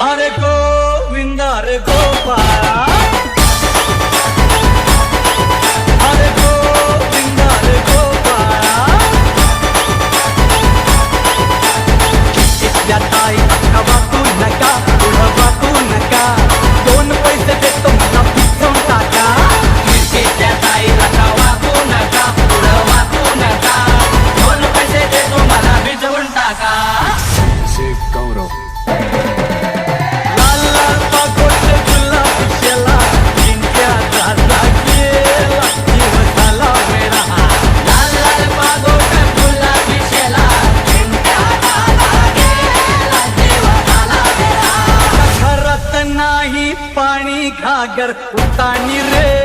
अरे गोविंद अरे गोपाळा, अरे गोविंद अरे गोपाळा, इथल्या ताई अक्का वाकू नका, पुढं वाकू नका, दोन पैसे देतो मला पिचवून टाका. इथल्या ताई अक्का वाकू नका, पुढं वाकू नका, दोन पैसे देतो मला भिजवून टाका. गौरव लाल लाल पागोटे गुलाबी शेला, चिंट्या झाला गेला, जीव झाला वेडा. लाल लाल पागोट गुलाबी शेला, चिंट्या झाला गेला, जीव झाला वेडा. घरात नाही पाणी घागर उतानी रे.